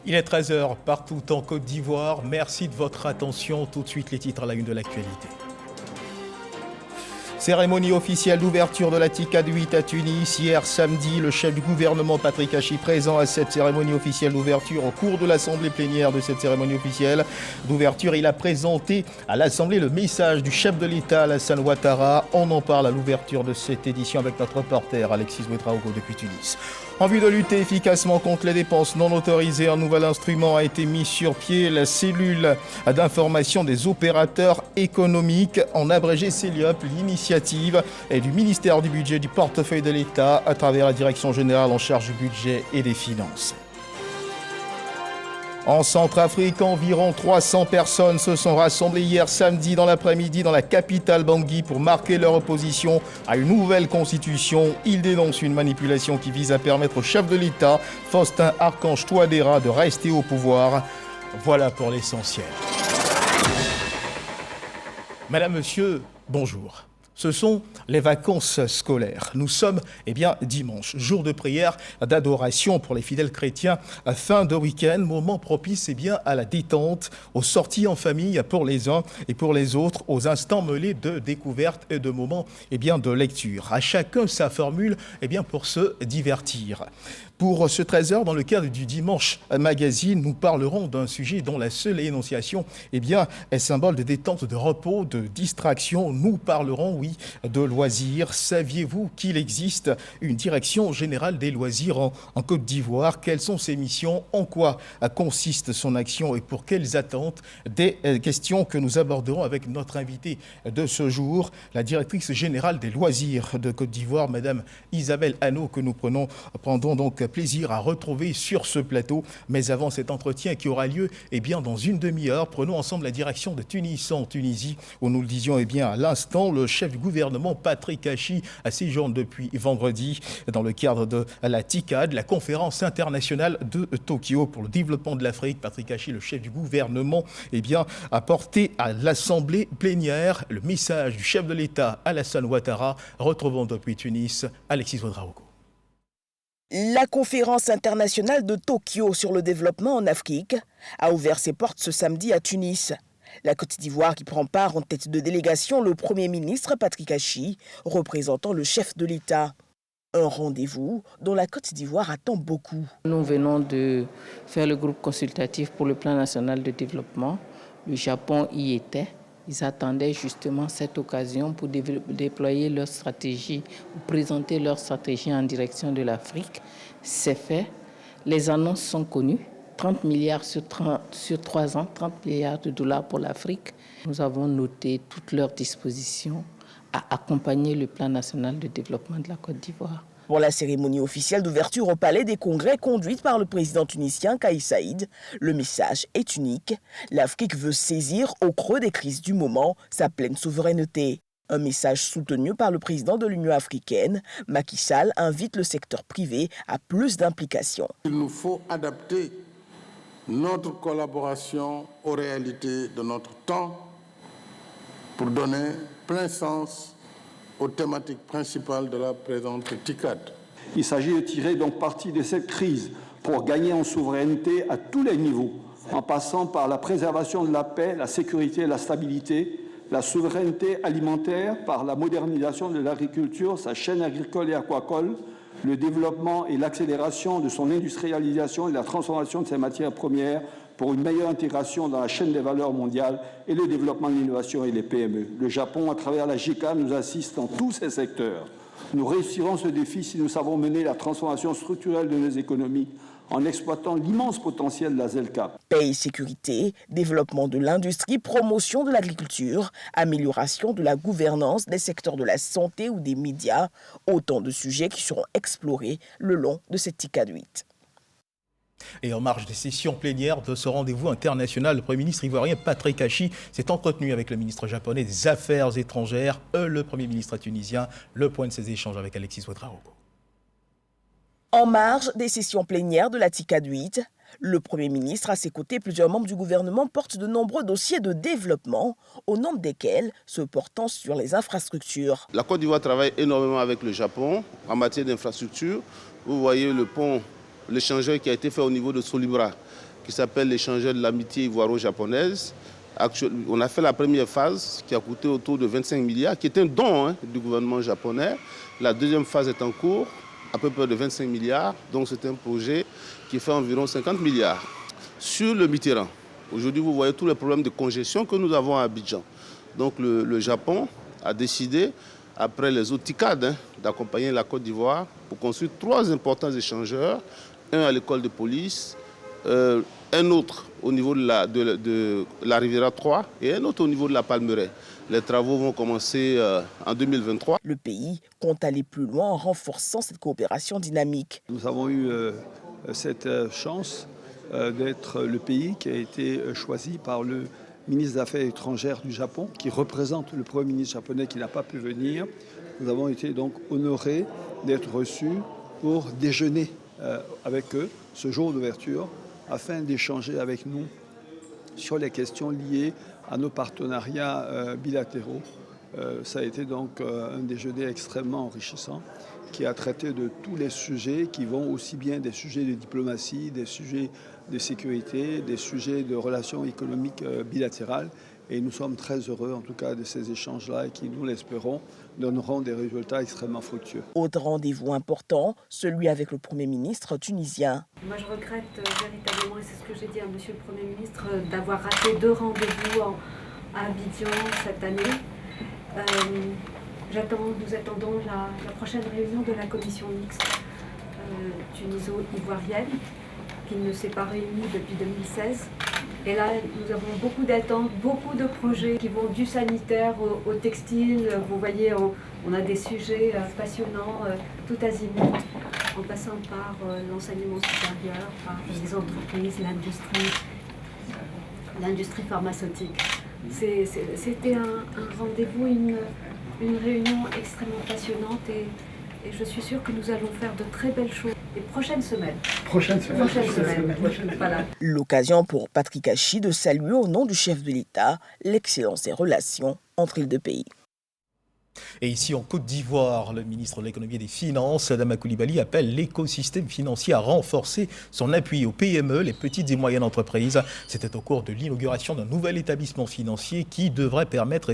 Il est 13 h partout en Côte d'Ivoire. Merci de votre attention. Tout de suite, les titres à la une de l'actualité. Cérémonie officielle d'ouverture de la TICAD 8 à Tunis. Hier samedi, le chef du gouvernement Patrick Hachi présent à cette cérémonie officielle d'ouverture. Au cours de l'assemblée plénière de cette cérémonie officielle d'ouverture, il a présenté à l'Assemblée le message du chef de l'État Alassane Ouattara. On en parle à l'ouverture de cette édition avec notre reporter Alexis Ouedraogo depuis Tunis. En vue de lutter efficacement contre les dépenses non autorisées, un nouvel instrument a été mis sur pied, la cellule d'information des opérateurs économiques, en abrégé CELIOP. L'initiative est du ministère du Budget du portefeuille de l'État à travers la Direction générale en charge du budget et des finances. En Centrafrique, environ 300 personnes se sont rassemblées hier samedi dans l'après-midi dans la capitale Bangui pour marquer leur opposition à une nouvelle constitution. Ils dénoncent une manipulation qui vise à permettre au chef de l'État, Faustin Archange Touadéra, de rester au pouvoir. Voilà pour l'essentiel. Madame, monsieur, bonjour. Ce sont les vacances scolaires. Nous sommes dimanche, jour de prière, d'adoration pour les fidèles chrétiens. Fin de week-end, moment propice à la détente, aux sorties en famille pour les uns et pour les autres, aux instants mêlés de découverte et de moments de lecture. À chacun sa formule pour se divertir. Pour ce 13 h, dans le cadre du Dimanche Magazine, nous parlerons d'un sujet dont la seule énonciation est symbole de détente, de repos, de distraction. Nous parlerons, de loisirs. Saviez-vous qu'il existe une direction générale des loisirs en Côte d'Ivoire? Quelles sont ses missions? En quoi consiste son action? Et pour quelles attentes? Des questions que nous aborderons avec notre invitée de ce jour, la directrice générale des loisirs de Côte d'Ivoire, Madame Isabelle Hanno, que nous prendrons donc plaisir à retrouver sur ce plateau. Mais avant cet entretien qui aura lieu dans une demi-heure, prenons ensemble la direction de Tunis en Tunisie, où nous le disions à l'instant, le chef du gouvernement Patrick Hachi séjourne depuis vendredi dans le cadre de la TICAD, la conférence internationale de Tokyo pour le développement de l'Afrique. Patrick Hachi, le chef du gouvernement, a porté à l'Assemblée plénière le message du chef de l'État Alassane Ouattara. Retrouvons depuis Tunis Alexis Ouedraogo. La conférence internationale de Tokyo sur le développement en Afrique a ouvert ses portes ce samedi à Tunis. La Côte d'Ivoire qui prend part en tête de délégation le Premier ministre Patrick Hachi, représentant le chef de l'État. Un rendez-vous dont la Côte d'Ivoire attend beaucoup. Nous venons de faire le groupe consultatif pour le plan national de développement. Le Japon y était. Ils attendaient justement cette occasion pour déployer leur stratégie, ou présenter leur stratégie en direction de l'Afrique. C'est fait. Les annonces sont connues. 30 milliards sur 3 ans, 30 milliards de dollars pour l'Afrique. Nous avons noté toutes leurs dispositions à accompagner le plan national de développement de la Côte d'Ivoire. Pour la cérémonie officielle d'ouverture au Palais des Congrès conduite par le président tunisien Kais Saïd, le message est unique. L'Afrique veut saisir au creux des crises du moment sa pleine souveraineté. Un message soutenu par le président de l'Union africaine. Macky Sall invite le secteur privé à plus d'implication. Il nous faut adapter notre collaboration aux réalités de notre temps pour donner plein sens aux thématiques principales de la présente TICAD. Il s'agit de tirer donc parti de cette crise pour gagner en souveraineté à tous les niveaux, en passant par la préservation de la paix, la sécurité et la stabilité, la souveraineté alimentaire par la modernisation de l'agriculture, sa chaîne agricole et aquacole, le développement et l'accélération de son industrialisation et la transformation de ses matières premières pour une meilleure intégration dans la chaîne des valeurs mondiales et le développement de l'innovation et les PME. Le Japon, à travers la JICA, nous assiste dans tous ces secteurs. Nous réussirons ce défi si nous savons mener la transformation structurelle de nos économies en exploitant l'immense potentiel de la ZLECA. Paix et sécurité, développement de l'industrie, promotion de l'agriculture, amélioration de la gouvernance des secteurs de la santé ou des médias, autant de sujets qui seront explorés le long de cette TICAD 8. Et en marge des sessions plénières de ce rendez-vous international, le Premier ministre ivoirien Patrick Hachi s'est entretenu avec le ministre japonais des Affaires étrangères, le Premier ministre tunisien. Le point de ces échanges avec Alexis Ouedraogo. En marge des sessions plénières de la TICAD 8, le Premier ministre, à ses côtés, plusieurs membres du gouvernement portent de nombreux dossiers de développement, au nombre desquels ceux portant sur les infrastructures. La Côte d'Ivoire travaille énormément avec le Japon en matière d'infrastructures. Vous voyez le pont, l'échangeur qui a été fait au niveau de Solibra. qui s'appelle l'échangeur de l'amitié ivoiro-japonaise. On a fait la première phase qui a coûté autour de 25 milliards, qui est un don du gouvernement japonais. La deuxième phase est en cours, à peu près de 25 milliards. Donc c'est un projet qui fait environ 50 milliards. Sur le Mitterrand, aujourd'hui vous voyez tous les problèmes de congestion que nous avons à Abidjan. Donc le Japon a décidé, après les autres TICAD, d'accompagner la Côte d'Ivoire pour construire 3 importants échangeurs, un à l'école de police, un autre au niveau de la Riviera 3 et un autre au niveau de la Palmeraie. Les travaux vont commencer en 2023. Le pays compte aller plus loin en renforçant cette coopération dynamique. Nous avons eu cette chance d'être le pays qui a été choisi par le ministre des Affaires étrangères du Japon, qui représente le Premier ministre japonais qui n'a pas pu venir. Nous avons été donc honorés d'être reçus pour déjeuner avec eux ce jour d'ouverture, afin d'échanger avec nous sur les questions liées à nos partenariats bilatéraux. Ça a été donc un déjeuner extrêmement enrichissant qui a traité de tous les sujets qui vont aussi bien des sujets de diplomatie, des sujets de sécurité, des sujets de relations économiques bilatérales. Et nous sommes très heureux en tout cas de ces échanges-là et qui, nous l'espérons, donneront des résultats extrêmement fructueux. Autre rendez-vous important, celui avec le Premier ministre tunisien. Moi je regrette véritablement, et c'est ce que j'ai dit à Monsieur le Premier ministre, d'avoir raté 2 rendez-vous à Abidjan cette année. Nous attendons la prochaine réunion de la commission mixte tuniso-ivoirienne qui ne s'est pas réunie depuis 2016. Et là, nous avons beaucoup d'attentes, beaucoup de projets qui vont du sanitaire au textile. Vous voyez, on a des sujets passionnants, tout azimut, en passant par l'enseignement supérieur, par les entreprises, l'industrie pharmaceutique. C'était un rendez-vous, une réunion extrêmement passionnante et je suis sûre que nous allons faire de très belles choses les prochaines semaines. Voilà. L'occasion pour Patrick Hachi de saluer au nom du chef de l'État l'excellence des relations entre les deux pays. Et ici en Côte d'Ivoire, le ministre de l'économie et des finances, Adama Coulibaly, appelle l'écosystème financier à renforcer son appui aux PME, les petites et moyennes entreprises. C'était au cours de l'inauguration d'un nouvel établissement financier qui devrait permettre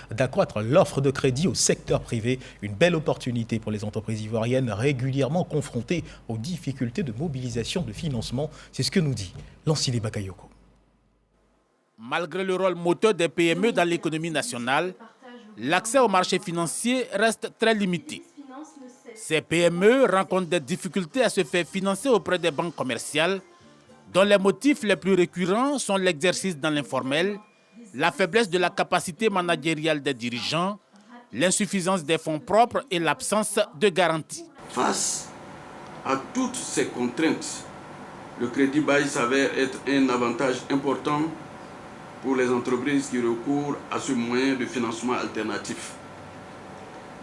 d'accroître l'offre de crédit au secteur privé. Une belle opportunité pour les entreprises ivoiriennes régulièrement confrontées aux difficultés de mobilisation de financement. C'est ce que nous dit Lansile Bakayoko. Malgré le rôle moteur des PME dans l'économie nationale, l'accès au marché financier reste très limité. Ces PME rencontrent des difficultés à se faire financer auprès des banques commerciales, dont les motifs les plus récurrents sont l'exercice dans l'informel, la faiblesse de la capacité managériale des dirigeants, l'insuffisance des fonds propres et l'absence de garantie. Face à toutes ces contraintes, le crédit bail s'avère être un avantage important pour les entreprises qui recourent à ce moyen de financement alternatif.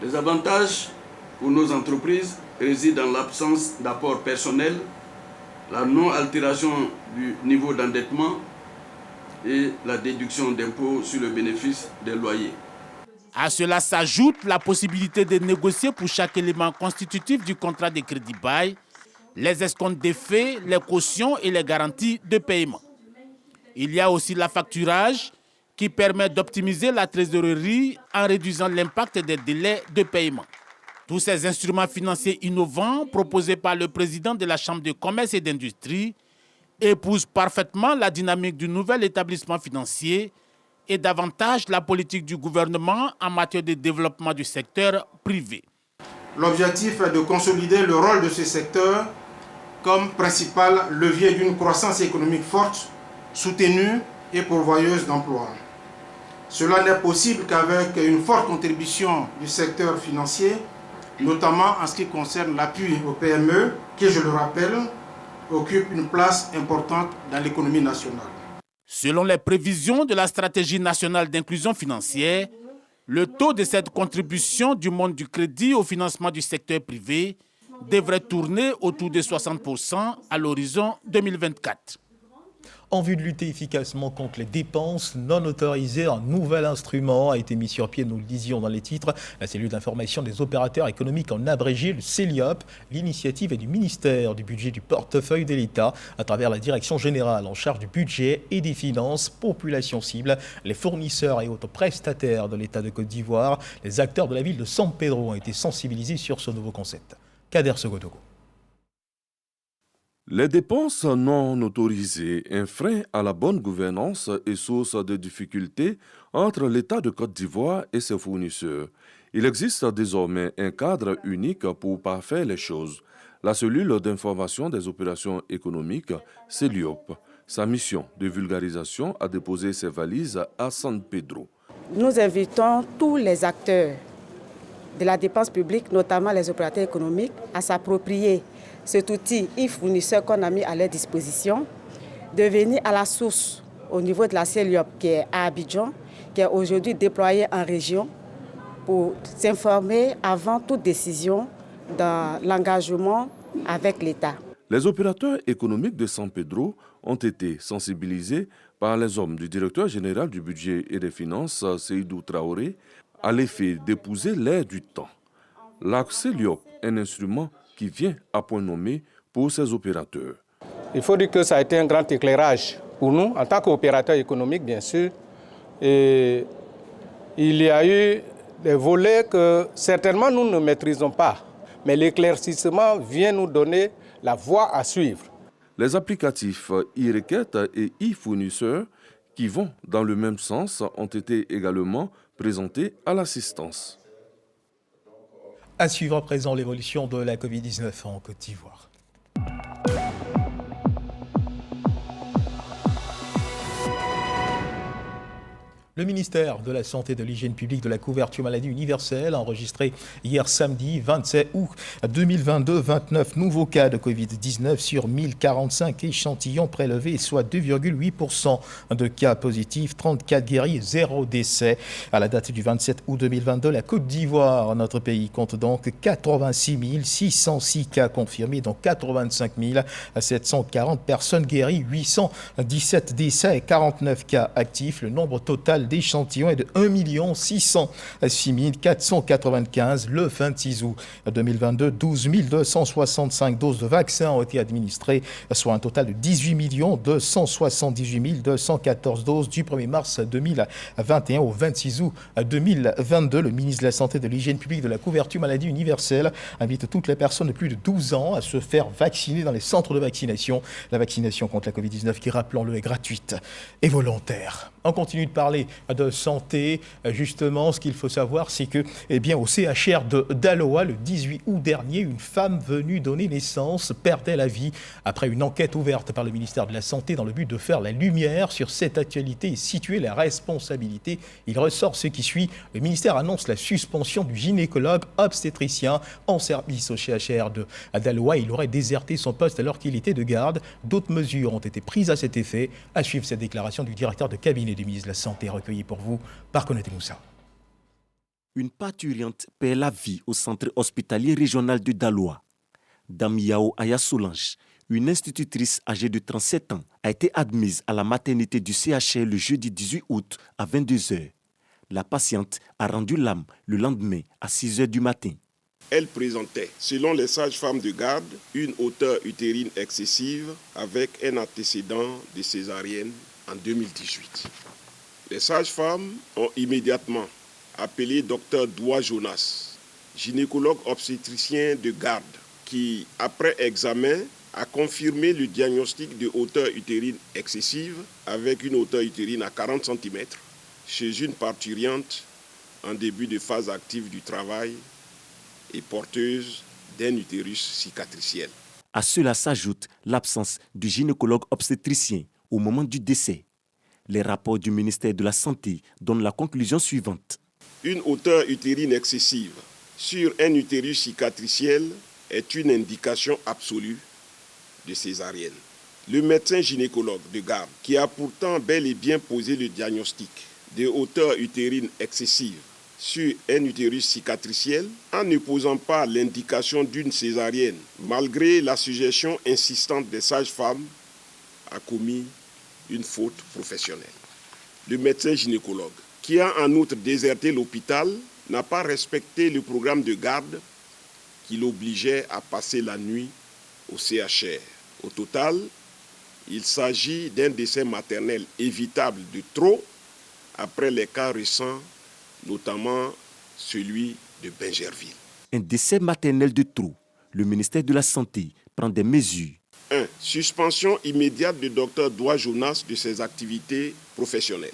Les avantages pour nos entreprises résident dans l'absence d'apport personnel, la non-altération du niveau d'endettement et la déduction d'impôts sur le bénéfice des loyers. À cela s'ajoute la possibilité de négocier pour chaque élément constitutif du contrat de crédit bail, les escomptes d'effets, les cautions et les garanties de paiement. Il y a aussi la facturage qui permet d'optimiser la trésorerie en réduisant l'impact des délais de paiement. Tous ces instruments financiers innovants proposés par le président de la Chambre de commerce et d'industrie épousent parfaitement la dynamique du nouvel établissement financier et davantage la politique du gouvernement en matière de développement du secteur privé. L'objectif est de consolider le rôle de ce secteur comme principal levier d'une croissance économique forte, soutenue et pourvoyeuse d'emplois. Cela n'est possible qu'avec une forte contribution du secteur financier, notamment en ce qui concerne l'appui aux PME, qui, je le rappelle, occupe une place importante dans l'économie nationale. Selon les prévisions de la stratégie nationale d'inclusion financière, le taux de cette contribution du monde du crédit au financement du secteur privé devrait tourner autour de 60% à l'horizon 2024. En vue de lutter efficacement contre les dépenses non autorisées, un nouvel instrument a été mis sur pied, nous le disions dans les titres. La cellule d'information des opérateurs économiques en abrégé, le CELIOP. L'initiative est du ministère du Budget du portefeuille de l'État à travers la Direction générale en charge du budget et des finances, population cible, les fournisseurs et autres prestataires de l'État de Côte d'Ivoire. Les acteurs de la ville de San Pedro ont été sensibilisés sur ce nouveau concept. Kader Sogodogo. Les dépenses non autorisées, un frein à la bonne gouvernance et source de difficultés entre l'État de Côte d'Ivoire et ses fournisseurs. Il existe désormais un cadre unique pour parfaire les choses. La cellule d'information des opérations économiques, CELIOP, sa mission de vulgarisation a déposé ses valises à San Pedro. Nous invitons tous les acteurs de la dépense publique, notamment les opérateurs économiques, à s'approprier cet outil e-fournisseur qu'on a mis à leur disposition, de venir à la source au niveau de la CELIOP qui est à Abidjan, qui est aujourd'hui déployée en région pour s'informer avant toute décision dans l'engagement avec l'État. Les opérateurs économiques de San Pedro ont été sensibilisés par les hommes du directeur général du budget et des finances, Seydou Traoré, à l'effet d'épouser l'ère du temps. La CELIOP est un instrument qui vient à point nommé pour ces opérateurs. Il faut dire que ça a été un grand éclairage pour nous, en tant qu'opérateurs économiques, bien sûr. Et il y a eu des volets que certainement nous ne maîtrisons pas. Mais l'éclaircissement vient nous donner la voie à suivre. Les applicatifs e-requêtes et e-fournisseurs qui vont dans le même sens ont été également présentés à l'assistance. À suivre à présent l'évolution de la Covid-19 en Côte d'Ivoire. Le ministère de la Santé et de l'Hygiène publique de la couverture maladie universelle a enregistré hier samedi 27 août 2022 29 nouveaux cas de Covid-19 sur 1045 échantillons prélevés, soit 2,8% de cas positifs, 34 guéris et 0 décès. À la date du 27 août 2022, la Côte d'Ivoire, notre pays, compte donc 86 606 cas confirmés, dont 85 740 personnes guéries, 817 décès et 49 cas actifs. Le nombre total d'échantillons est de 1 606 495 le 26 août 2022. 12 265 doses de vaccins ont été administrées, soit un total de 18 278 214 doses du 1er mars 2021 au 26 août 2022. Le ministre de la Santé et de l'Hygiène publique de la couverture maladie universelle invite toutes les personnes de plus de 12 ans à se faire vacciner dans les centres de vaccination. La vaccination contre la Covid-19, qui, rappelons-le, est gratuite et volontaire. On continue de parler de santé. Justement, ce qu'il faut savoir, c'est que, au CHR de Daloa, le 18 août dernier, une femme venue donner naissance perdait la vie après une enquête ouverte par le ministère de la Santé dans le but de faire la lumière sur cette actualité et situer la responsabilité. Il ressort ce qui suit. Le ministère annonce la suspension du gynécologue obstétricien en service au CHR de Daloa. Il aurait déserté son poste alors qu'il était de garde. D'autres mesures ont été prises à cet effet. À suivre cette déclaration du directeur de cabinet du ministre de la Santé, recueillie pour vous par Konaté Moussa. Une parturiente perd la vie au centre hospitalier régional de Daloa. Dame Yao Aya Solange, une institutrice âgée de 37 ans, a été admise à la maternité du CHR le jeudi 18 août à 22h. La patiente a rendu l'âme le lendemain à 6h du matin. Elle présentait, selon les sages-femmes de garde, une hauteur utérine excessive avec un antécédent de césarienne en 2018. Les sages-femmes ont immédiatement appelé Dr Doua Jonas, gynécologue obstétricien de garde, qui, après examen, a confirmé le diagnostic de hauteur utérine excessive avec une hauteur utérine à 40 cm chez une parturiente en début de phase active du travail et porteuse d'un utérus cicatriciel. À cela s'ajoute l'absence du gynécologue obstétricien au moment du décès. Les rapports du ministère de la Santé donnent la conclusion suivante. Une hauteur utérine excessive sur un utérus cicatriciel est une indication absolue de césarienne. Le médecin gynécologue de garde, qui a pourtant bel et bien posé le diagnostic de hauteur utérine excessive sur un utérus cicatriciel, en ne posant pas l'indication d'une césarienne, malgré la suggestion insistante des sages-femmes, a commis une faute professionnelle. Le médecin gynécologue, qui a en outre déserté l'hôpital, n'a pas respecté le programme de garde qui l'obligeait à passer la nuit au CHR. Au total, il s'agit d'un décès maternel évitable de trop après les cas récents, notamment celui de Bingerville. Un décès maternel de trop. Le ministère de la Santé prend des mesures. 1. Suspension immédiate du Dr Doua Jonas de ses activités professionnelles.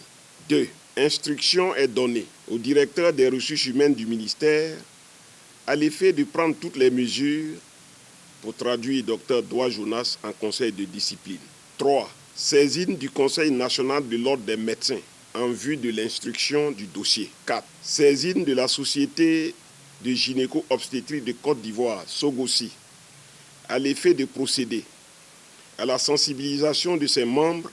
2. Instruction est donnée au directeur des ressources humaines du ministère à l'effet de prendre toutes les mesures pour traduire Dr Doua Jonas en conseil de discipline. 3. Saisine du Conseil national de l'ordre des médecins en vue de l'instruction du dossier. 4. Saisine de la Société de gynéco-obstétrique de Côte d'Ivoire, Sogossi, à l'effet de procéder à la sensibilisation de ses membres,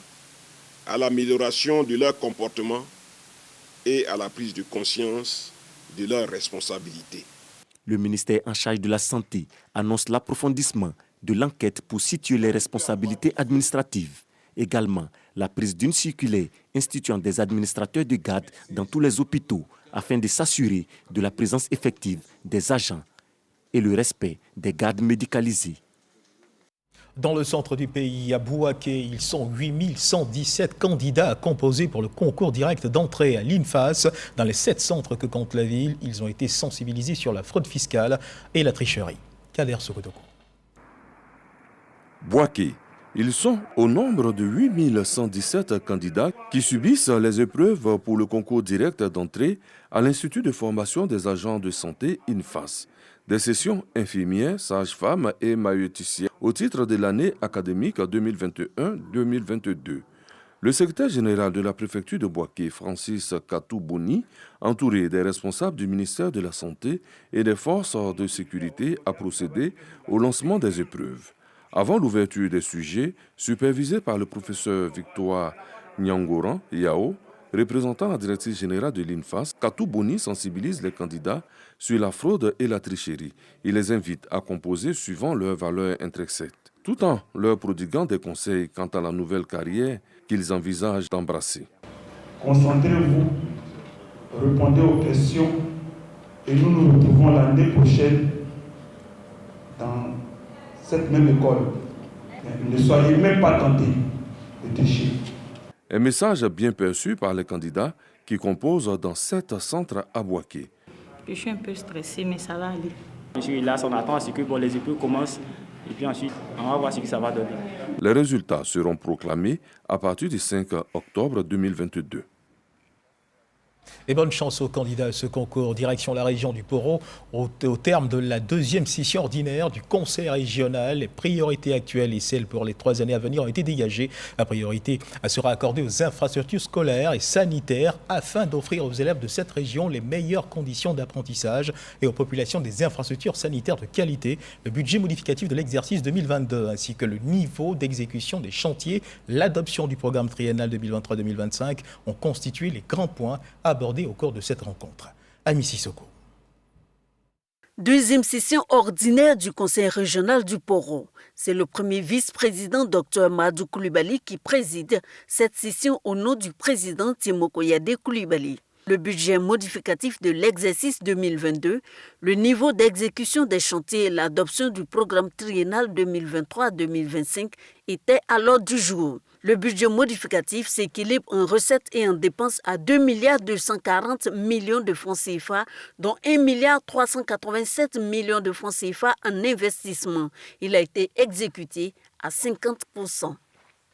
à l'amélioration de leur comportement et à la prise de conscience de leurs responsabilités. Le ministère en charge de la Santé annonce l'approfondissement de l'enquête pour situer les responsabilités administratives. Également, la prise d'une circulaire instituant des administrateurs de garde dans tous les hôpitaux afin de s'assurer de la présence effective des agents et le respect des gardes médicalisés. Dans le centre du pays, à Bouaké, ils sont 8117 candidats à composer pour le concours direct d'entrée à l'INFAS. Dans les 7 centres que compte la ville, ils ont été sensibilisés sur la fraude fiscale et la tricherie. Kader Sokodoko. Bouaké. Ils sont au nombre de 8117 candidats qui subissent les épreuves pour le concours direct d'entrée à l'Institut de formation des agents de santé INFAS. Des sessions infirmières, sages-femmes et maïeuticiens au titre de l'année académique 2021-2022. Le secrétaire général de la préfecture de Bouaké, Francis Katou-Boni, entouré des responsables du ministère de la Santé et des forces de sécurité, a procédé au lancement des épreuves. Avant l'ouverture des sujets, supervisé par le professeur Victoire Nyangoran Yao, représentant la directrice générale de l'INFAS, Katou-Boni sensibilise les candidats sur la fraude et la tricherie. Il les invite à composer suivant leurs valeurs intrinsèques, tout en leur prodiguant des conseils quant à la nouvelle carrière qu'ils envisagent d'embrasser. Concentrez-vous, répondez aux questions et nous nous retrouvons l'année prochaine dans cette même école. Ne soyez même pas tentés de tricher. Un message bien perçu par les candidats qui composent dans 7 centres à Bouaké. Je suis un peu stressé, mais ça va aller. Je suis là, on attend à ce que les épreuves commencent et puis ensuite, on va voir ce que ça va donner. Les résultats seront proclamés à partir du 5 octobre 2022. Et bonne chance aux candidats à ce concours. Direction la région du Poro, au terme de la 2e session ordinaire du Conseil régional. Les priorités actuelles et celles pour les 3 années à venir ont été dégagées. La priorité sera accordée aux infrastructures scolaires et sanitaires afin d'offrir aux élèves de cette région les meilleures conditions d'apprentissage et aux populations des infrastructures sanitaires de qualité. Le budget modificatif de l'exercice 2022 ainsi que le niveau d'exécution des chantiers, l'adoption du programme triennal 2023-2025 ont constitué les grands points abordés au cours de cette rencontre. Amy Sissoko. 2e session ordinaire du Conseil régional du Poro. C'est le premier vice-président Dr Madou Koulibaly qui préside cette session au nom du président Timoko Yade Koulibaly. Le budget modificatif de l'exercice 2022, le niveau d'exécution des chantiers et l'adoption du programme triennal 2023-2025 étaient à l'ordre du jour. Le budget modificatif s'équilibre en recettes et en dépenses à 2,240 milliards de francs CFA, dont 1,387 milliards de francs CFA en investissement. Il a été exécuté à 50%.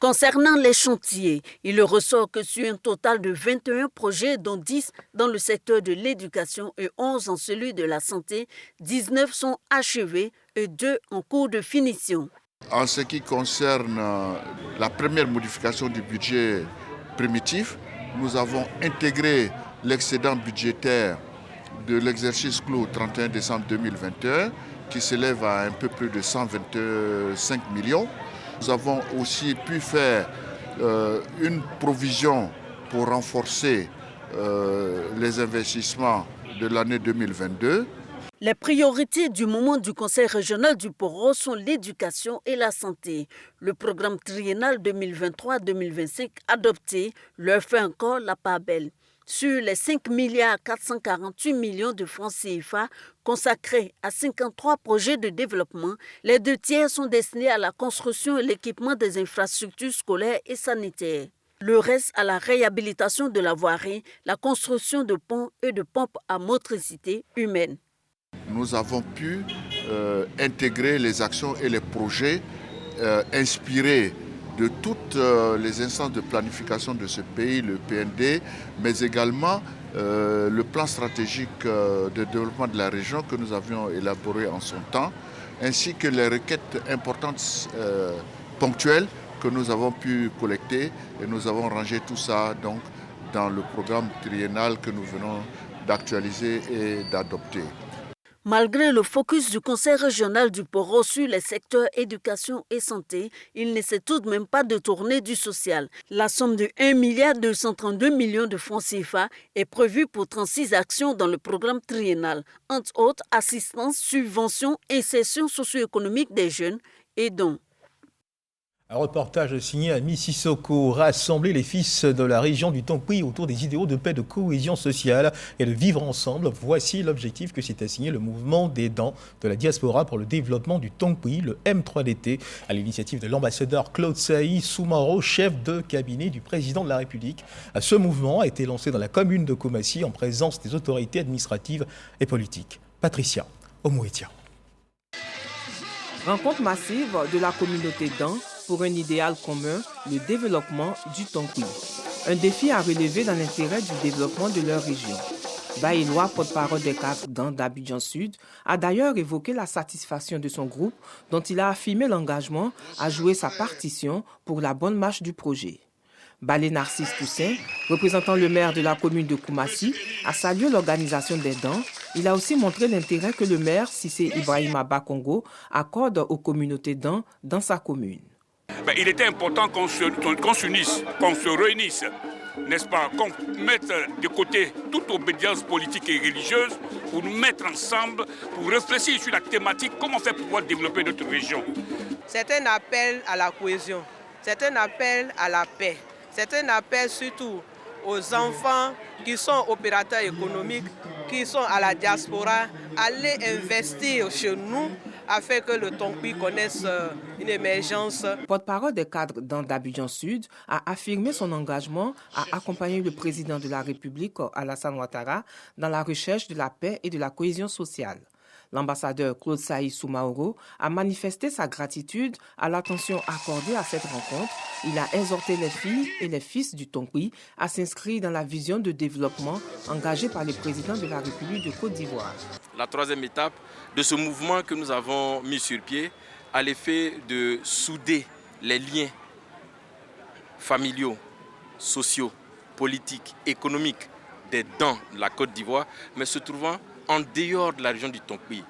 Concernant les chantiers, il ressort que sur un total de 21 projets, dont 10 dans le secteur de l'éducation et 11 en celui de la santé, 19 sont achevés et 2 en cours de finition. En ce qui concerne la première modification du budget primitif, nous avons intégré l'excédent budgétaire de l'exercice clos 31 décembre 2021 qui s'élève à un peu plus de 125 millions. Nous avons aussi pu faire une provision pour renforcer les investissements de l'année 2022. Les priorités du moment du Conseil régional du Poro sont l'éducation et la santé. Le programme triennal 2023-2025 adopté leur fait encore la part belle. Sur les 5,448 milliards de francs CFA consacrés à 53 projets de développement, les 2 tiers sont destinés à la construction et l'équipement des infrastructures scolaires et sanitaires. Le reste à la réhabilitation de la voirie, la construction de ponts et de pompes à motricité humaine. Nous avons pu intégrer les actions et les projets inspirés de toutes les instances de planification de ce pays, le PND, mais également le plan stratégique de développement de la région que nous avions élaboré en son temps, ainsi que les requêtes importantes ponctuelles que nous avons pu collecter, et nous avons rangé tout ça donc dans le programme triennal que nous venons d'actualiser et d'adopter. Malgré le focus du Conseil régional du Poro sur les secteurs éducation et santé, il ne s'est tout de même pas détourné du social. La somme de 1,232 milliards de francs CFA est prévue pour 36 actions dans le programme triennal, entre autres assistance, subvention, insertion socio-économique des jeunes et dons. Un reportage signé à Mississauga, rassembler les fils de la région du Tongpi autour des idéaux de paix, de cohésion sociale et de vivre ensemble. Voici l'objectif que s'est assigné le mouvement des dents de la diaspora pour le développement du Tongpi, le M3DT, à l'initiative de l'ambassadeur Claude Saï Soumaoro, chef de cabinet du président de la République. Ce mouvement a été lancé dans la commune de Koumassi en présence des autorités administratives et politiques. Patricia Omouetia. Rencontre massive de la communauté dents pour un idéal commun, le développement du Tongpi. Un défi à relever dans l'intérêt du développement de leur région. Baïlois, porte-parole des cadres dents d'Abidjan Sud, a d'ailleurs évoqué la satisfaction de son groupe dont il a affirmé l'engagement à jouer sa partition pour la bonne marche du projet. Balé Narcisse Toussaint, représentant le maire de la commune de Koumassi, a salué l'organisation des dents. Il a aussi montré l'intérêt que le maire, Cissé Ibrahima Bakongo, accorde aux communautés dents dans sa commune. Il était important qu'on s'unisse, qu'on se réunisse, n'est-ce pas, qu'on mette de côté toute obédience politique et religieuse pour nous mettre ensemble, pour réfléchir sur la thématique, comment faire pour pouvoir développer notre région. C'est un appel à la cohésion, c'est un appel à la paix, c'est un appel surtout aux enfants qui sont opérateurs économiques, qui sont à la diaspora, aller investir chez nous afin que le Tongpi connaisse une émergence. Porte-parole des cadres dents d'Abidjan Sud a affirmé son engagement à accompagner le président de la République, Alassane Ouattara, dans la recherche de la paix et de la cohésion sociale. L'ambassadeur Claude Saï Soumaoro a manifesté sa gratitude à l'attention accordée à cette rencontre. Il a exhorté les filles et les fils du Tongpi à s'inscrire dans la vision de développement engagée par le président de la République de Côte d'Ivoire. La troisième étape de ce mouvement que nous avons mis sur pied a l'effet de souder les liens familiaux, sociaux, politiques, économiques des dents de la Côte d'Ivoire, mais se trouvant en dehors de la région du Tongpi.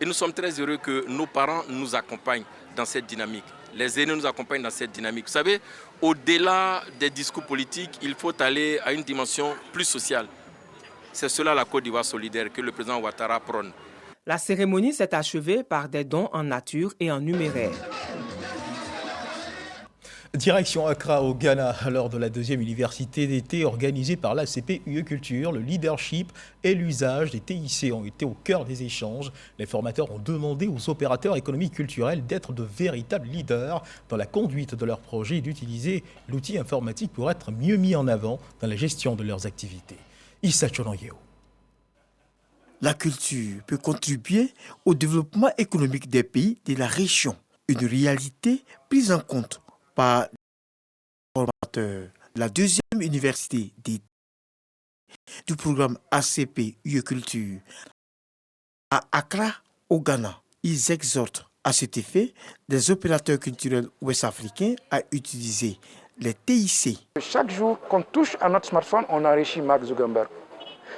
Et nous sommes très heureux que nos parents nous accompagnent dans cette dynamique. Les aînés nous accompagnent dans cette dynamique. Vous savez, au-delà des discours politiques, il faut aller à une dimension plus sociale. C'est cela la Côte d'Ivoire solidaire que le président Ouattara prône. La cérémonie s'est achevée par des dons en nature et en numéraire. Direction Accra au Ghana, lors de la 2e université d'été organisée par l'ACP UE Culture, le leadership et l'usage des TIC ont été au cœur des échanges. Les formateurs ont demandé aux opérateurs économiques culturels d'être de véritables leaders dans la conduite de leurs projets et d'utiliser l'outil informatique pour être mieux mis en avant dans la gestion de leurs activités. Issa Chononyeo. La culture peut contribuer au développement économique des pays de la région, une réalité prise en compte par les formateurs. La 2e université du programme ACP UE Culture à Accra, au Ghana. Ils exhortent à cet effet des opérateurs culturels ouest-africains à utiliser les TIC. Chaque jour qu'on touche à notre smartphone, on enrichit Mark Zuckerberg.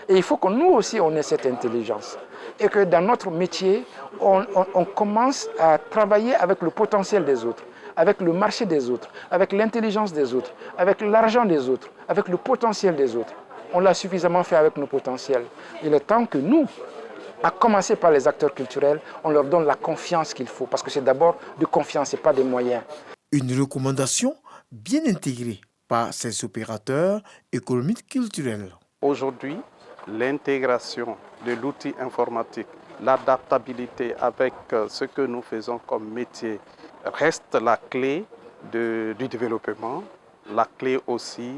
Et il faut que nous aussi, on ait cette intelligence. Et que dans notre métier, on commence à travailler avec le potentiel des autres, avec le marché des autres, avec l'intelligence des autres, avec l'argent des autres, avec le potentiel des autres. On l'a suffisamment fait avec nos potentiels. Il est temps que nous à commencer par les acteurs culturels, on leur donne la confiance qu'il faut, parce que c'est d'abord de confiance et pas des moyens. Une recommandation bien intégrée par ces opérateurs économiques culturels. Aujourd'hui, l'intégration de l'outil informatique, l'adaptabilité avec ce que nous faisons comme métier reste la clé du développement, la clé aussi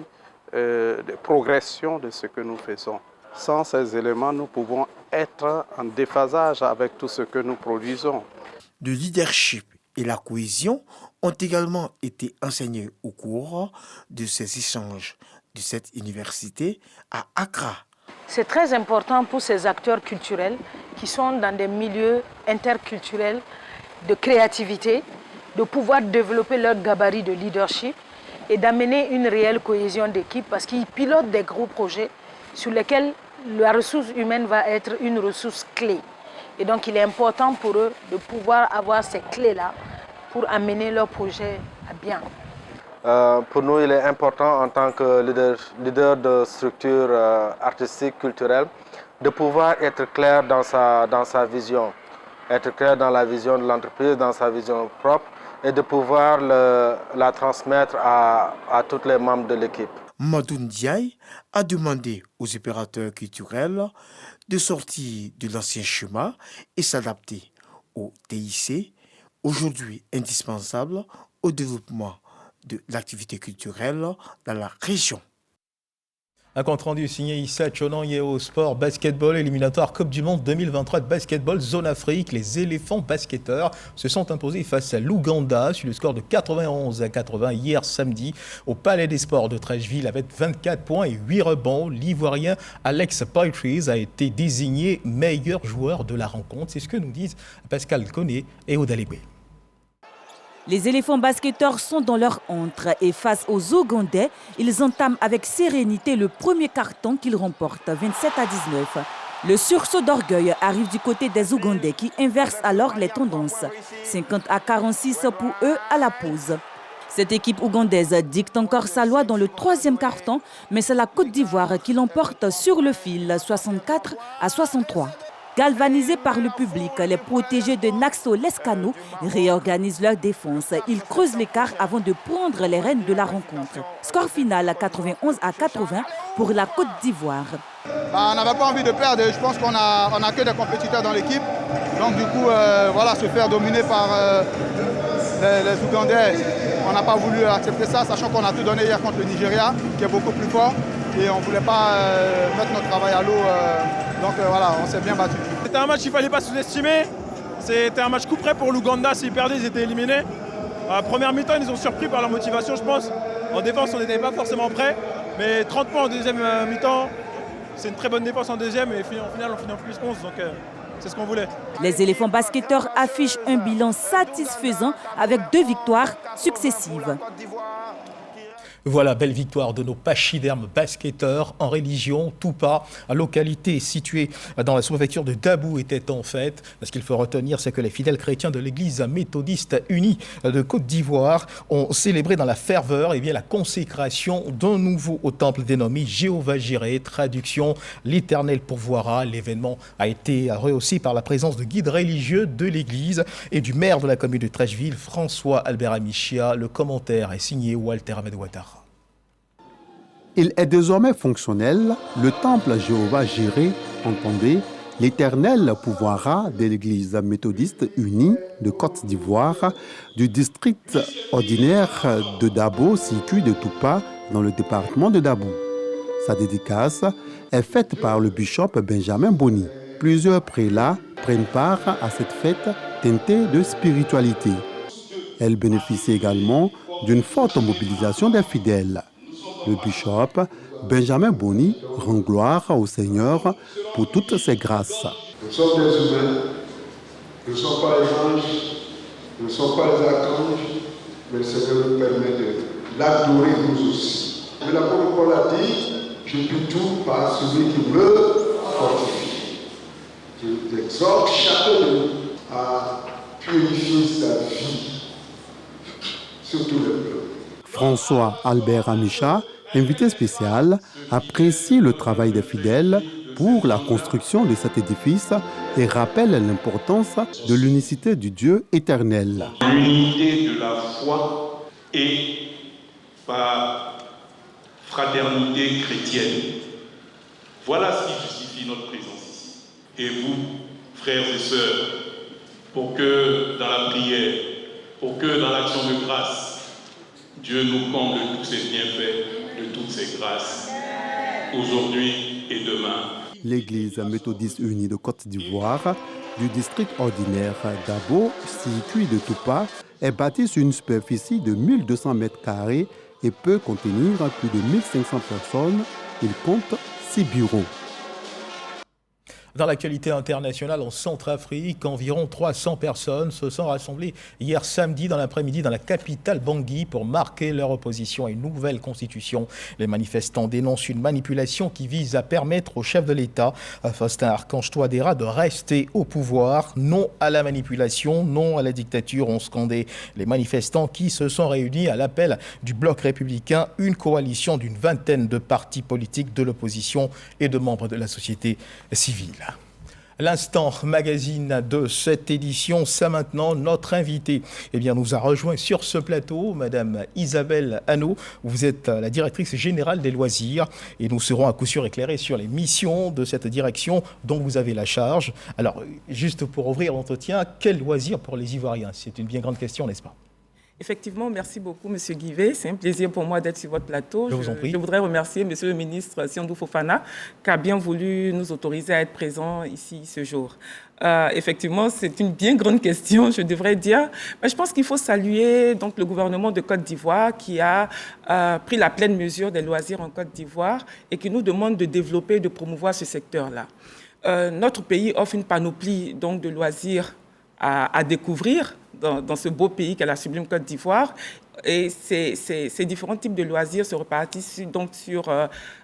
de progression de ce que nous faisons. Sans ces éléments, nous pouvons être en déphasage avec tout ce que nous produisons. Le leadership et la cohésion ont également été enseignés au cours de ces échanges de cette université à Accra. C'est très important pour ces acteurs culturels qui sont dans des milieux interculturels de créativité, de pouvoir développer leur gabarit de leadership et d'amener une réelle cohésion d'équipe parce qu'ils pilotent des gros projets sur lesquels la ressource humaine va être une ressource clé. Et donc il est important pour eux de pouvoir avoir ces clés-là pour amener leur projet à bien. Pour nous, il est important en tant que leader de structure artistique, culturelle, de pouvoir être clair dans sa vision. Être clair dans la vision de l'entreprise, dans sa vision propre et de pouvoir la transmettre à tous les membres de l'équipe. Mamadou Ndiaye a demandé aux opérateurs culturels de sortir de l'ancien schéma et s'adapter au TIC, aujourd'hui indispensable au développement de l'activité culturelle dans la région. Un compte rendu signé Issa Chonanye au sport basketball éliminatoire Coupe du Monde 2023 de basketball zone Afrique. Les éléphants basketteurs se sont imposés face à l'Ouganda sur le score de 91-80 hier samedi au Palais des Sports de Treichville avec 24 points et 8 rebonds. L'Ivoirien Alex Poitras a été désigné meilleur joueur de la rencontre. C'est ce que nous disent Pascal Koné et Odalébé. Les éléphants basketteurs sont dans leur antre et face aux Ougandais, ils entament avec sérénité le premier carton qu'ils remportent, 27-19. Le sursaut d'orgueil arrive du côté des Ougandais qui inversent alors les tendances. 50-46 pour eux à la pause. Cette équipe ougandaise dicte encore sa loi dans le troisième carton, mais c'est la Côte d'Ivoire qui l'emporte sur le fil, 64-63. Galvanisés par le public, les protégés de Naxo Lescano réorganisent leur défense. Ils creusent l'écart avant de prendre les rênes de la rencontre. Score final 91-80 pour la Côte d'Ivoire. On n'avait pas envie de perdre. Je pense qu'on a que des compétiteurs dans l'équipe. Donc du coup, voilà, se faire dominer par les Ougandais, on n'a pas voulu accepter ça, sachant qu'on a tout donné hier contre le Nigeria, qui est beaucoup plus fort. Et on ne voulait pas mettre notre travail à l'eau. Donc voilà, on s'est bien battu. C'était un match qu'il ne fallait pas sous-estimer. C'était un match coup près pour l'Ouganda. S'ils perdaient, ils étaient éliminés. À la première mi-temps, ils nous ont surpris par leur motivation, je pense. En défense, on n'était pas forcément prêts. Mais 30 points en deuxième mi-temps, c'est une très bonne défense en deuxième. Et au final, on finit en plus 11. Donc c'est ce qu'on voulait. Les éléphants basketteurs affichent un bilan satisfaisant avec 2 victoires successives. Voilà, belle victoire de nos pachydermes basketteurs en religion. Toupa, localité située dans la sous-préfecture de Dabou, était en fête. Ce qu'il faut retenir, c'est que les fidèles chrétiens de l'église méthodiste unie de Côte d'Ivoire ont célébré dans la ferveur la consécration d'un nouveau au temple dénommé Jéhovah Jireh, traduction l'Éternel pourvoira. L'événement a été rehaussé par la présence de guides religieux de l'église et du maire de la commune de Treichville, François Albert Amichia. Le commentaire est signé Walter Ahmed Ouattara. Il est désormais fonctionnel, le temple Jéhovah Jireh, entendez, l'Éternel pourvoira de l'église méthodiste unie de Côte d'Ivoire, du district ordinaire de Dabo, situé de Toupa, dans le département de Dabou. Sa dédicace est faite par le bishop Benjamin Boni. Plusieurs prélats prennent part à cette fête teintée de spiritualité. Elle bénéficie également d'une forte mobilisation des fidèles. Le bishop Benjamin Boni rend gloire au Seigneur pour toutes ses grâces. Nous sommes des humains, nous ne sommes pas les anges, nous ne sommes pas les archanges, mais le Seigneur nous permet de l'adorer nous aussi. Et l'apôtre Paul a dit, je puis tout par celui qui me fortifie. Je exhorte chacun de nous à purifier sa vie, surtout le peuple. François Albert Amicha, invité spécial, apprécie le travail des fidèles pour la construction de cet édifice et rappelle l'importance de l'unicité du Dieu éternel. L'unité de la foi et par fraternité chrétienne. Voilà ce qui justifie notre présence ici. Et vous, frères et sœurs, pour que dans la prière, pour que dans l'action de grâce, Dieu nous comble de tous ses bienfaits, de toutes ses grâces, aujourd'hui et demain. L'église méthodiste unie de Côte d'Ivoire, du district ordinaire d'Abo, située de Toupa, est bâtie sur une superficie de 1200 mètres carrés et peut contenir plus de 1500 personnes. Il compte 6 bureaux. Dans l'actualité internationale, en Centrafrique, environ 300 personnes se sont rassemblées hier samedi dans l'après-midi dans la capitale Bangui pour marquer leur opposition à une nouvelle constitution. Les manifestants dénoncent une manipulation qui vise à permettre au chef de l'État, Faustin Archange Touadéra, de rester au pouvoir. Non à la manipulation, non à la dictature, ont scandé les manifestants qui se sont réunis à l'appel du Bloc républicain, une coalition d'une vingtaine de partis politiques de l'opposition et de membres de la société civile. L'instant magazine de cette édition, ça maintenant, notre invité nous a rejoint sur ce plateau, Madame Isabelle Hanot. Vous êtes la directrice générale des loisirs et nous serons à coup sûr éclairés sur les missions de cette direction dont vous avez la charge. Alors, juste pour ouvrir l'entretien, quel loisir pour les Ivoiriens? C'est une bien grande question, n'est-ce pas? Effectivement, merci beaucoup, M. Guivet. C'est un plaisir pour moi d'être sur votre plateau. Je vous en prie. Je voudrais remercier M. le ministre Siandou Fofana qui a bien voulu nous autoriser à être présents ici ce jour. Effectivement, c'est une bien grande question, je devrais dire. Mais je pense qu'il faut saluer donc, le gouvernement de Côte d'Ivoire qui a pris la pleine mesure des loisirs en Côte d'Ivoire et qui nous demande de développer et de promouvoir ce secteur-là. Notre pays offre une panoplie donc, de loisirs à découvrir dans ce beau pays qu'est la sublime Côte d'Ivoire. Et ces différents types de loisirs se répartissent donc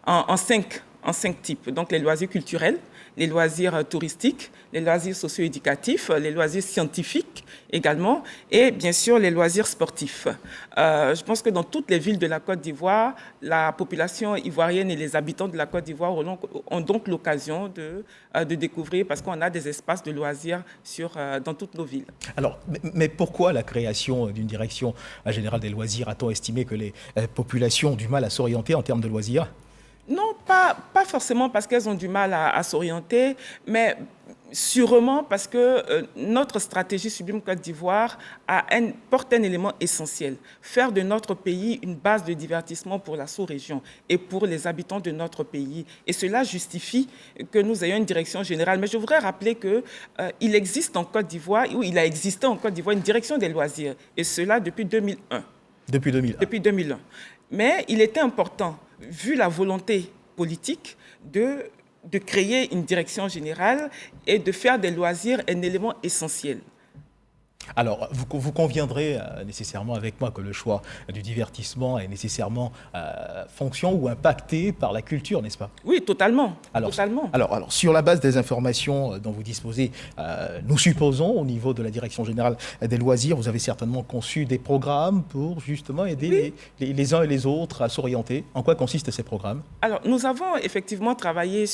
en cinq types. Donc les loisirs culturels, les loisirs touristiques, les loisirs socio-éducatifs, les loisirs scientifiques également, et bien sûr les loisirs sportifs. Je pense que dans toutes les villes de la Côte d'Ivoire, la population ivoirienne et les habitants de la Côte d'Ivoire ont donc l'occasion de découvrir, parce qu'on a des espaces de loisirs dans toutes nos villes. Alors, mais pourquoi la création d'une direction générale des loisirs? A-t-on estimé que les populations ont du mal à s'orienter en termes de loisirs? Non, pas forcément parce qu'elles ont du mal à s'orienter, mais sûrement parce que notre stratégie Sublime Côte d'Ivoire porte un élément essentiel. Faire de notre pays une base de divertissement pour la sous-région et pour les habitants de notre pays. Et cela justifie que nous ayons une direction générale. Mais je voudrais rappeler qu'il existe en Côte d'Ivoire, ou il a existé en Côte d'Ivoire, une direction des loisirs. Et cela depuis 2001. Depuis 2001. Depuis 2001. Mais il était important, vu la volonté politique, de créer une direction générale et de faire des loisirs un élément essentiel. Alors, vous conviendrez nécessairement avec moi que le choix du divertissement est nécessairement fonction ou impacté par la culture, n'est-ce pas? Oui, totalement. Alors, sur la base des informations dont vous disposez, nous supposons, au niveau de la Direction générale des loisirs, vous avez certainement conçu des programmes pour justement aider les uns et les autres à s'orienter. En quoi consistent ces programmes? Alors, nous avons effectivement travaillé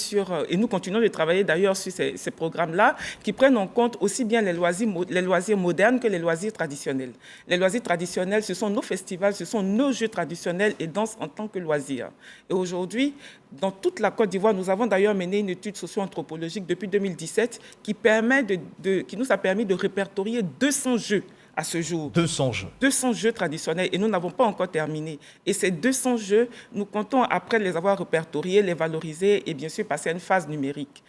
et nous continuons de travailler d'ailleurs sur ces programmes-là, qui prennent en compte aussi bien les loisirs modernes que les loisirs traditionnels. Les loisirs traditionnels, ce sont nos festivals, ce sont nos jeux traditionnels et danse en tant que loisirs. Et aujourd'hui, dans toute la Côte d'Ivoire, nous avons d'ailleurs mené une étude socio-anthropologique depuis 2017 qui nous a permis de répertorier 200 jeux à ce jour. 200 jeux. 200 jeux traditionnels et nous n'avons pas encore terminé. Et ces 200 jeux, nous comptons, après les avoir répertoriés, les valoriser et bien sûr passer à une phase numérique.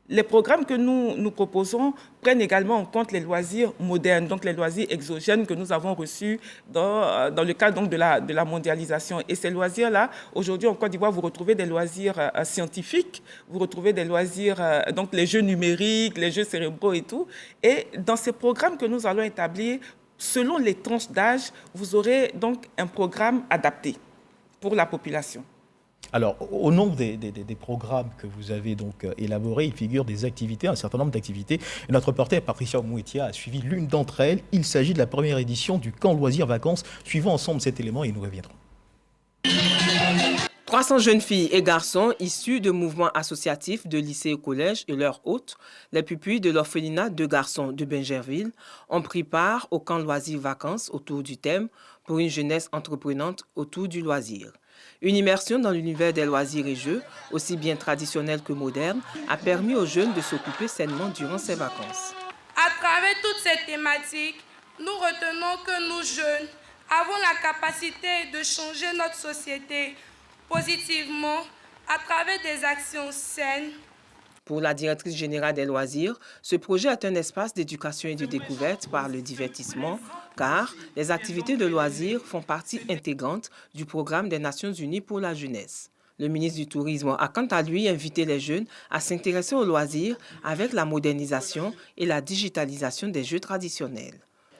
Les programmes que nous proposons prennent également en compte les loisirs modernes, donc les loisirs exogènes que nous avons reçus dans le cadre donc, de la mondialisation. Et ces loisirs-là, aujourd'hui en Côte d'Ivoire, vous retrouvez des loisirs scientifiques, vous retrouvez des loisirs, donc les jeux numériques, les jeux cérébraux et tout. Et dans ces programmes que nous allons établir, selon les tranches d'âge, vous aurez donc un programme adapté pour la population. Alors, au nom des programmes que vous avez donc élaborés, il figure des activités, un certain nombre d'activités. Et notre reporter Patricia Omouetia a suivi l'une d'entre elles. Il s'agit de la première édition du camp loisirs vacances. Suivons ensemble cet élément et nous reviendrons. 300 jeunes filles et garçons issus de mouvements associatifs de lycées et collèges et leurs hôtes, les pupilles de l'orphelinat de garçons de Bingerville, ont pris part au camp loisirs-vacances autour du thème « Pour une jeunesse entreprenante autour du loisir ». Une immersion dans l'univers des loisirs et jeux, aussi bien traditionnels que modernes, a permis aux jeunes de s'occuper sainement durant ces vacances. À travers toutes ces thématiques, nous retenons que nous jeunes avons la capacité de changer notre société positivement à travers des actions saines. Pour la directrice générale des loisirs, ce projet est un espace d'éducation et de découverte par le divertissement, car les activités de loisirs font partie intégrante du programme des Nations Unies pour la jeunesse. Le ministre du Tourisme a quant à lui invité les jeunes à s'intéresser aux loisirs avec la modernisation et la digitalisation des jeux traditionnels.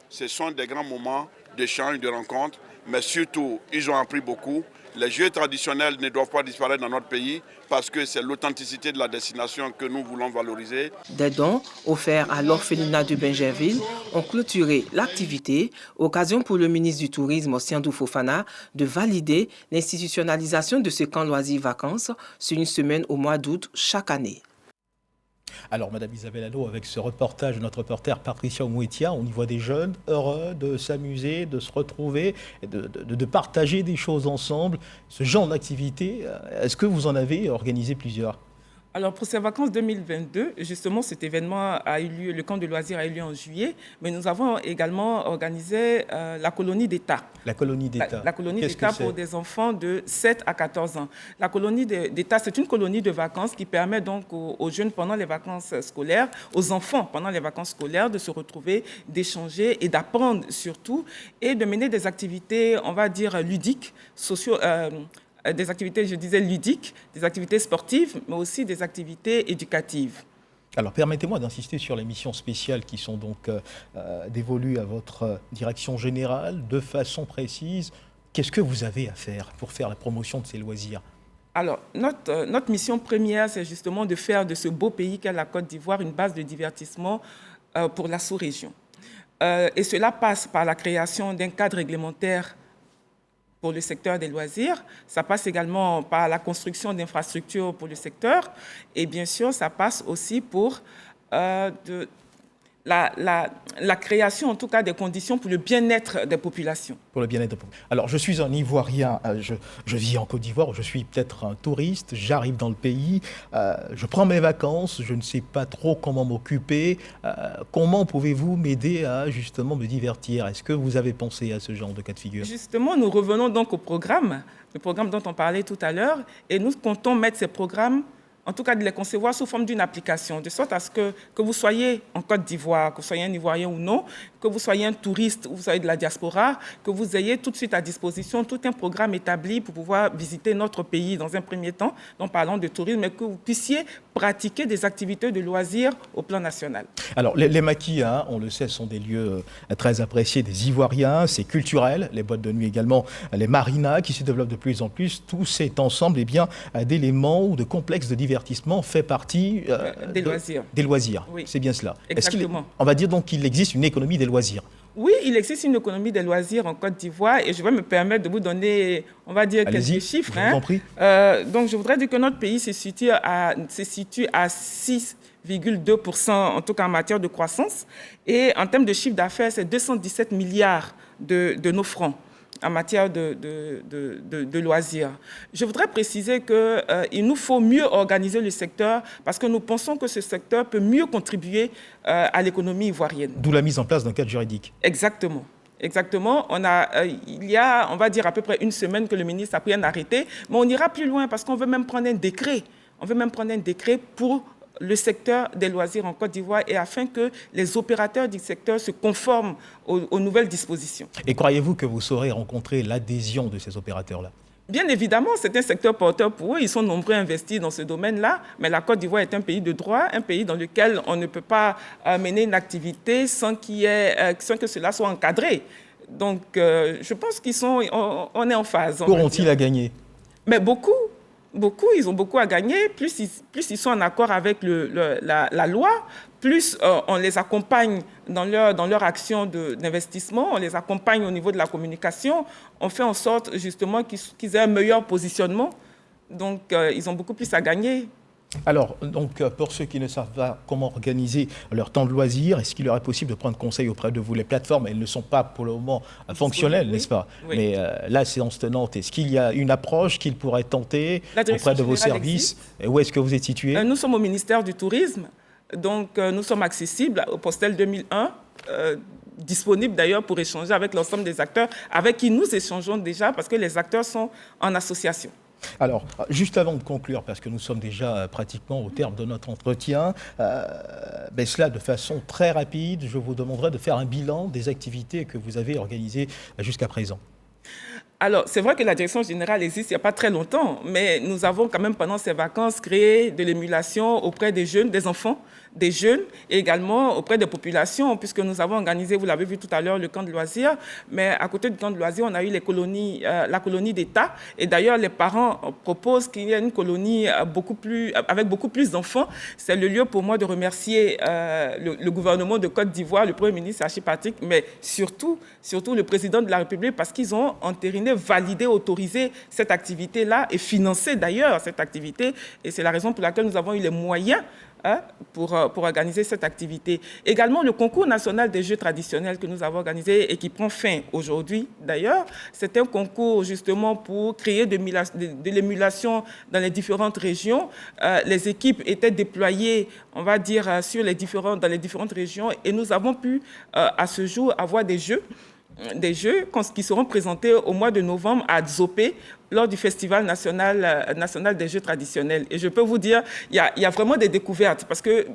Ce sont des grands moments d'échange, de rencontres, mais surtout, ils ont appris beaucoup. Les jeux traditionnels ne doivent pas disparaître dans notre pays parce que c'est l'authenticité de la destination que nous voulons valoriser. Des dons offerts à l'orphelinat de Bingerville ont clôturé l'activité, occasion pour le ministre du Tourisme, Siandou Fofana, de valider l'institutionnalisation de ce camp loisirs-vacances sur une semaine au mois d'août chaque année. Alors, Madame Isabelle Allo, avec ce reportage de notre reporter Patricia Omouetia, on y voit des jeunes heureux de s'amuser, de se retrouver, de partager des choses ensemble. Ce genre d'activité, est-ce que vous en avez organisé plusieurs ? Alors, pour ces vacances 2022, justement, cet événement a eu lieu, le camp de loisirs a eu lieu en juillet, mais nous avons également organisé la colonie d'État. La colonie d'État. La colonie d'État pour des enfants de 7 à 14 ans. La colonie d'État, c'est une colonie de vacances qui permet donc aux jeunes pendant les vacances scolaires, aux enfants pendant les vacances scolaires, de se retrouver, d'échanger et d'apprendre surtout, et de mener des activités, on va dire, ludiques, des activités, je disais, ludiques, des activités sportives, mais aussi des activités éducatives. Alors, permettez-moi d'insister sur les missions spéciales qui sont donc dévolues à votre direction générale de façon précise. Qu'est-ce que vous avez à faire pour faire la promotion de ces loisirs ? Alors, notre mission première, c'est justement de faire de ce beau pays qu'est la Côte d'Ivoire une base de divertissement pour la sous-région. Et cela passe par la création d'un cadre réglementaire pour le secteur des loisirs. Ça passe également par la construction d'infrastructures pour le secteur. Et bien sûr, ça passe aussi pour la création, en tout cas, des conditions pour le bien-être des populations. Pour le bien-être des populations. Alors, je suis un Ivoirien, je vis en Côte d'Ivoire, je suis peut-être un touriste, j'arrive dans le pays, je prends mes vacances, je ne sais pas trop comment m'occuper. Comment pouvez-vous m'aider à justement me divertir ? Est-ce que vous avez pensé à ce genre de cas de figure ? Justement, nous revenons donc au programme, le programme dont on parlait tout à l'heure, et nous comptons mettre ces programmes, en tout cas de les concevoir sous forme d'une application, de sorte à ce que vous soyez en Côte d'Ivoire, que vous soyez un Ivoirien ou non, que vous soyez un touriste ou vous soyez de la diaspora, que vous ayez tout de suite à disposition tout un programme établi pour pouvoir visiter notre pays dans un premier temps, en parlant de tourisme, mais que vous puissiez pratiquer des activités de loisirs au plan national. Alors, les maquis, on le sait, sont des lieux très appréciés des Ivoiriens, c'est culturel, les boîtes de nuit également, les marinas qui se développent de plus en plus, tout cet ensemble d'éléments ou de complexes de divertissement fait partie des loisirs. Des loisirs, oui. C'est bien cela. Exactement. On va dire donc qu'il existe une économie des loisirs. Oui, il existe une économie des loisirs en Côte d'Ivoire et je vais me permettre de vous donner, on va dire, quelques chiffres. Je vous en prie. Donc, je voudrais dire que notre pays se situe à 6,2%, en tout cas en matière de croissance. Et en termes de chiffre d'affaires, c'est 217 milliards de nos francs en matière de loisirs. Je voudrais préciser qu'il nous faut mieux organiser le secteur parce que nous pensons que ce secteur peut mieux contribuer à l'économie ivoirienne. D'où la mise en place d'un cadre juridique. Exactement. Exactement. Il y a, on va dire, à peu près une semaine que le ministre a pris un arrêté, mais on ira plus loin parce qu'on veut même prendre un décret. On veut même prendre un décret pour le secteur des loisirs en Côte d'Ivoire et afin que les opérateurs du secteur se conforment aux nouvelles dispositions. Et croyez-vous que vous saurez rencontrer l'adhésion de ces opérateurs-là ? Bien évidemment, c'est un secteur porteur pour eux. Ils sont nombreux à investir dans ce domaine-là. Mais la Côte d'Ivoire est un pays de droit, un pays dans lequel on ne peut pas mener une activité sans que cela soit encadré. Donc, je pense on est en phase. Qu'auront-ils à gagner ? Mais beaucoup. Ils ont beaucoup à gagner. Plus ils sont en accord avec la loi, plus on les accompagne dans leur action d'investissement, on les accompagne au niveau de la communication, on fait en sorte justement qu'ils aient un meilleur positionnement Donc, ils ont beaucoup plus à gagner. Alors, donc, pour ceux qui ne savent pas comment organiser leur temps de loisir, est-ce qu'il leur est possible de prendre conseil auprès de vous? Les plateformes, elles ne sont pas pour le moment fonctionnelles, n'est-ce pas? Oui. Mais la séance tenante, est-ce qu'il y a une approche qu'ils pourraient tenter auprès de vos services? Et où est-ce que vous êtes situé? Nous sommes au ministère du Tourisme, donc nous sommes accessibles au Postel 2001, disponibles d'ailleurs pour échanger avec l'ensemble des acteurs avec qui nous échangeons déjà parce que les acteurs sont en association. Alors, juste avant de conclure, parce que nous sommes déjà pratiquement au terme de notre entretien, cela de façon très rapide, je vous demanderai de faire un bilan des activités que vous avez organisées jusqu'à présent. Alors, c'est vrai que la direction générale existe il n'y a pas très longtemps, mais nous avons quand même, pendant ces vacances, créé de l'émulation auprès des jeunes, des enfants, des jeunes, et également auprès des populations, puisque nous avons organisé, vous l'avez vu tout à l'heure, le camp de loisirs, mais à côté du camp de loisirs, on a eu les colonies, la colonie d'État, et d'ailleurs, les parents proposent qu'il y ait une colonie avec beaucoup plus d'enfants. C'est le lieu pour moi de remercier le gouvernement de Côte d'Ivoire, le Premier ministre Achille Patrick, mais surtout le président de la République, parce qu'ils ont entériné, validé, autorisé cette activité-là et financé d'ailleurs cette activité. Et c'est la raison pour laquelle nous avons eu les moyens pour organiser cette activité. Également, le concours national des jeux traditionnels que nous avons organisé et qui prend fin aujourd'hui d'ailleurs, c'est un concours justement pour créer de l'émulation dans les différentes régions. Les équipes étaient déployées, on va dire, dans les différentes régions et nous avons pu à ce jour avoir des jeux qui seront présentés au mois de novembre à Dzopé lors du Festival national des jeux traditionnels. Et je peux vous dire, il y a vraiment des découvertes parce que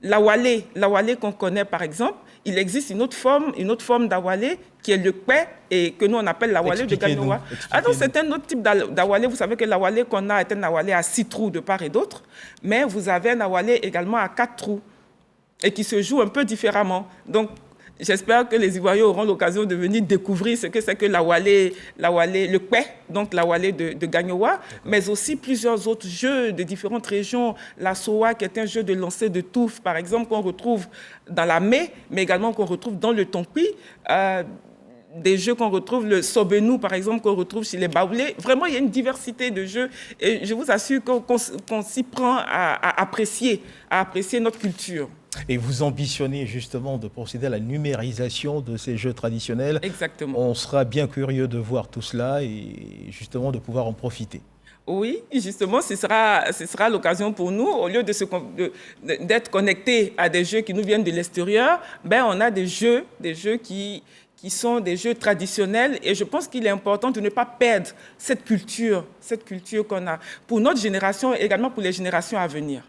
l'awalé qu'on connaît par exemple, il existe une autre forme d'awalé qui est le kwe et que nous on appelle l'awalé de Gagnowa. Ah non, c'est un autre type d'awalé. Vous savez que l'awalé qu'on a est un awalé à 6 trous de part et d'autre, mais vous avez un awalé également à 4 trous et qui se joue un peu différemment. Donc, j'espère que les Ivoiriens auront l'occasion de venir découvrir ce que c'est que l'awalé, le kwe, donc l'awalé de Gagnowa, mais aussi plusieurs autres jeux de différentes régions. La soa, qui est un jeu de lancer de touffe, par exemple, qu'on retrouve dans la mais également qu'on retrouve dans le tonkui. Des jeux qu'on retrouve, le sobenou, par exemple, qu'on retrouve chez les baoulés. Vraiment, il y a une diversité de jeux et je vous assure qu'on s'y prend à apprécier notre culture. Et vous ambitionnez justement de procéder à la numérisation de ces jeux traditionnels. Exactement. On sera bien curieux de voir tout cela et justement de pouvoir en profiter. Oui, justement, ce sera l'occasion pour nous, au lieu d'être connectés à des jeux qui nous viennent de l'extérieur, on a des jeux qui sont des jeux traditionnels et je pense qu'il est important de ne pas perdre cette culture qu'on a pour notre génération et également pour les générations à venir.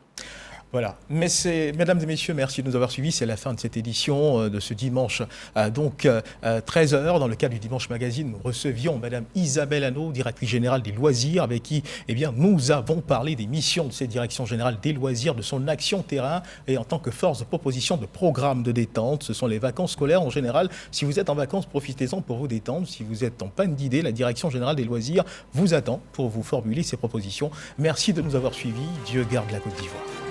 Voilà. Mesdames et messieurs, merci de nous avoir suivis. C'est la fin de cette édition de ce dimanche, 13h. Dans le cadre du Dimanche Magazine, nous recevions Madame Isabelle Hanot, directrice générale des loisirs, avec qui nous avons parlé des missions de cette direction générale des loisirs, de son action terrain et en tant que force de proposition de programmes de détente. Ce sont les vacances scolaires en général. Si vous êtes en vacances, profitez-en pour vous détendre. Si vous êtes en panne d'idées, la direction générale des loisirs vous attend pour vous formuler ces propositions. Merci de nous avoir suivis. Dieu garde la Côte d'Ivoire.